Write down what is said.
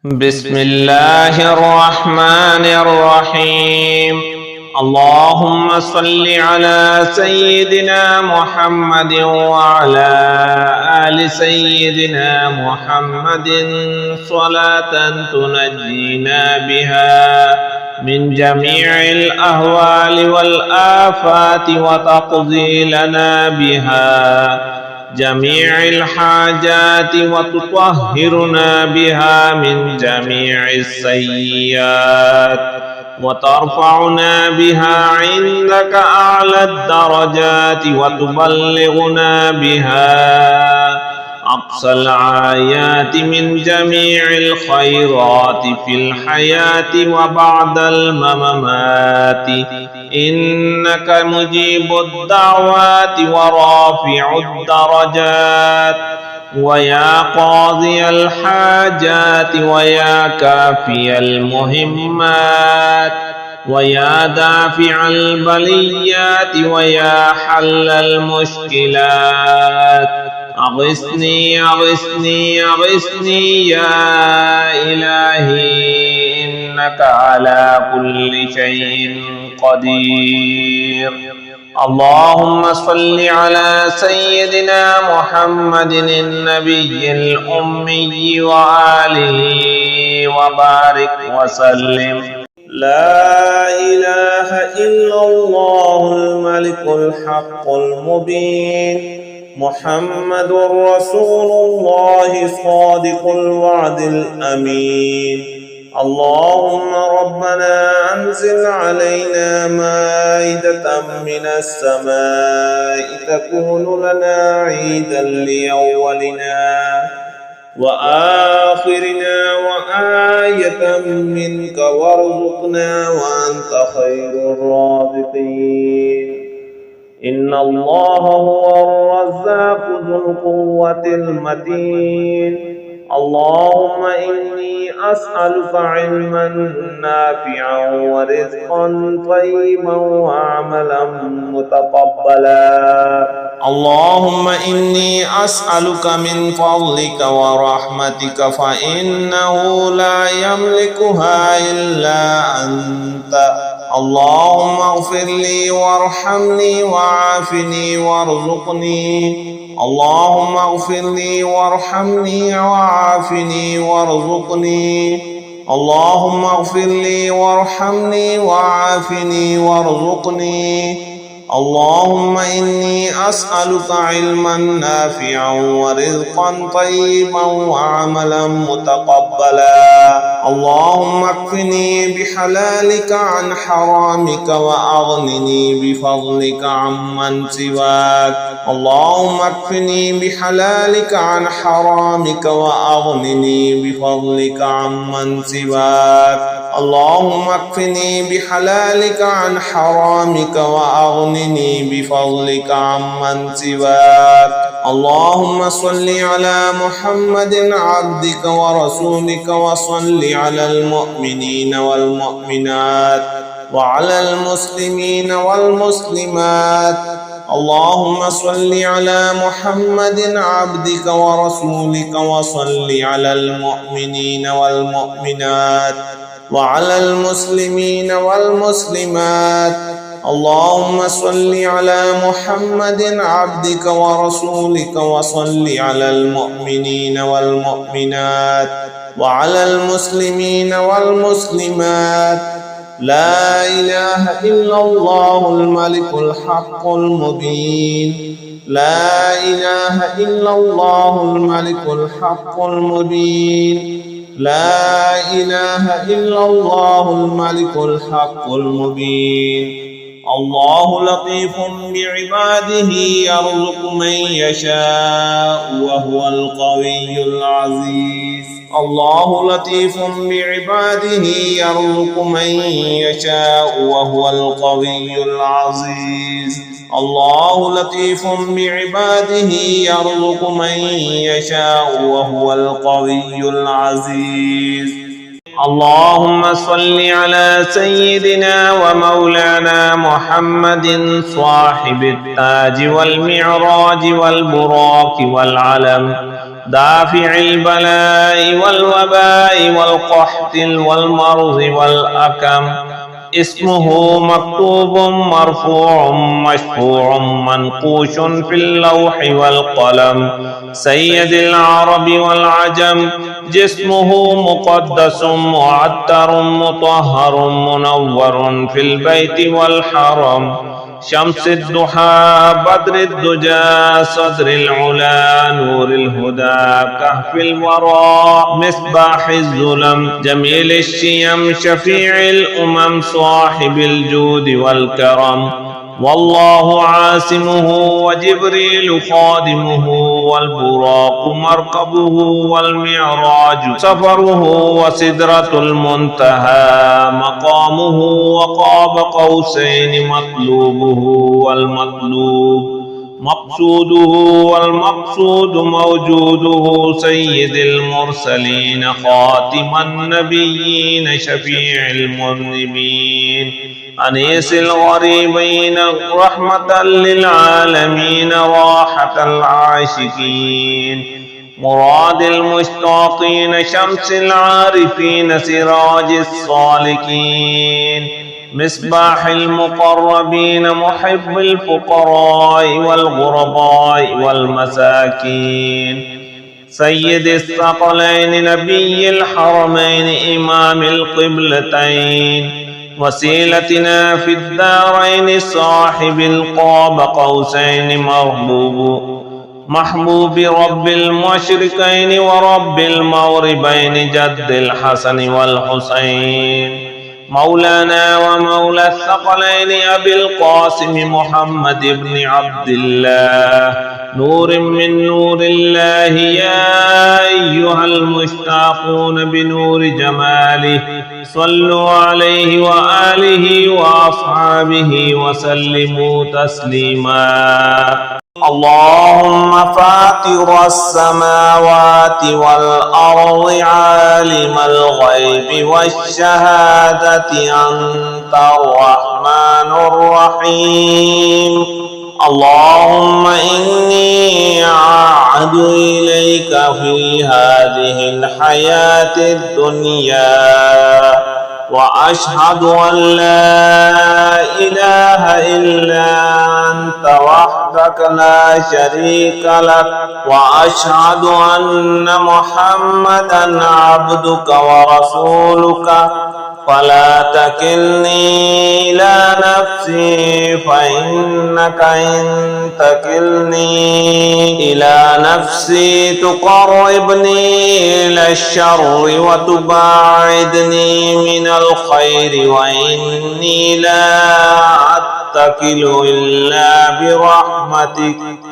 بسم الله الرحمن الرحيم. اللهم صل على سيدنا محمد وعلى آل سيدنا محمد صلاة تنجينا بها من جميع الأهوال والآفات وتقضي لنا بها جميع الحاجات وتطهرنا بها من جميع السيئات وترفعنا بها عندك أعلى الدرجات وتبلغنا بها أقصى الآيات من جميع الخيرات في الحياة وبعد الممات، إنك مجيب الدعوات ورافع الدرجات ويا قاضي الحاجات ويا كافي المهمات ويا دافع البليات ويا حل المشكلات. أغثني أغثني أغثني يا إلهي إنك على كل شيء قدير. اللهم صل على سيدنا محمد النبي الأمي وآله وبارك وسلم. لا إله إلا الله الملك الحق المبين، محمد رسول الله صادق الوعد الأمين. اللهم ربنا أنزل علينا مائدة من السماء تكون لنا عيدا لأولنا وآخرنا وآية منك وارزقنا وأنت خير الرازقين. إن الله هو الرزاق ذو القوة المتين. اللهم إني أسألك علما نافعا ورزقا طيبا وعملا متقبلا. اللهم إني أسألك من فضلك ورحمتك فإنه لا يملكها إلا أنت. اللهم اغفر لي وارحمني وعافني وارزقني. اللهم اغفر لي وارحمني وعافني وارزقني. اللهم اغفر لي وارحمني وعافني وارزقني. اللهم إني أسألك علما نافعا ورزقا طيبا وعملا متقبلا. اللهم اكفني بحلالك عن حرامك وأغنني بفضلك عمن سواك. اللهم اكفني بحلالك عن حرامك وأغنني بفضلك عمن سواك. اللهم اكفني بحلالك عن حرامك وأغنني بفضلك عمن سواك. اللهم صل على محمد عبدك ورسولك وصل على المؤمنين والمؤمنات وعلى المسلمين والمسلمات. اللهم صل على محمد عبدك ورسولك وصل على المؤمنين والمؤمنات وعلى المسلمين والمسلمات. اللهم صل على محمد عبدك ورسولك وصل على المؤمنين والمؤمنات وعلى المسلمين والمسلمات. لا إله إلا الله الملك الحق المبين. لا إله إلا الله الملك الحق المبين. لا إله إلا الله الملك الحق المبين. الله لطيف بعباده يرزق من يشاء وهو القوي العزيز. الله لطيف بعباده يرزق من يشاء وهو القوي العزيز. الله لطيف بعباده يرزق من يشاء وهو القوي العزيز. اللهم صل على سيدنا ومولانا محمد صاحب التاج والمعراج والبراق والعلم دافع البلاء والوباء والقحط والمرض والأكم. اسمه مكتوب مرفوع مشفوع منقوش في اللوح والقلم. سيد العرب والعجم. جسمه مقدس معتر مطهر منور في البيت والحرم. شمس الضحى بدر الدجى صدر العلا نور الهدى كهف الورى مصباح الظلم. جميل الشيم شفيع الأمم صاحب الجود والكرم. والله عاصمه وجبريل خادمه والبراق مركبه والمعراج سفره وسدرة المنتهى مقامه وقاب قوسين مطلوبه والمطلوب مقصوده والمقصود موجوده. سيد المرسلين خاتم النبيين شفيع المذنبين أنيس الغريبين رحمة للعالمين راحة العاشقين. مراد المشتاقين شمس العارفين سراج الصالكين. مصباح المقربين محب الفقراء والغرباء والمساكين. سيد الثقلين نبي الحرمين إمام القبلتين. وسيلتنا في الدارين صاحب القاب قوسين محبوب رب المشرقين ورب المغربين جد الحسن والحسين. مولانا ومولى الثقلين أبي القاسم محمد بن عبد الله نور من نور الله. يا أيها المشتاقون بنور جماله صلوا عليه وآله وأصحابه وسلموا تسليما. اللهم فاطر السماوات والأرض عالم الغيب والشهادة أنت الرحمن الرحيم. اللهم إني أعهد إليك في هذه الحياة الدنيا وأشهد أن لا إله إلا أنت وحدك لا شريك لك وأشهد أن محمدا عبدك ورسولك. فلا تكلني إلى نفسي فإنك إن تكلني إلى نفسي تقربني إلى الشر وتباعدني من الخير وإني لا أتكل إلا برحمتك.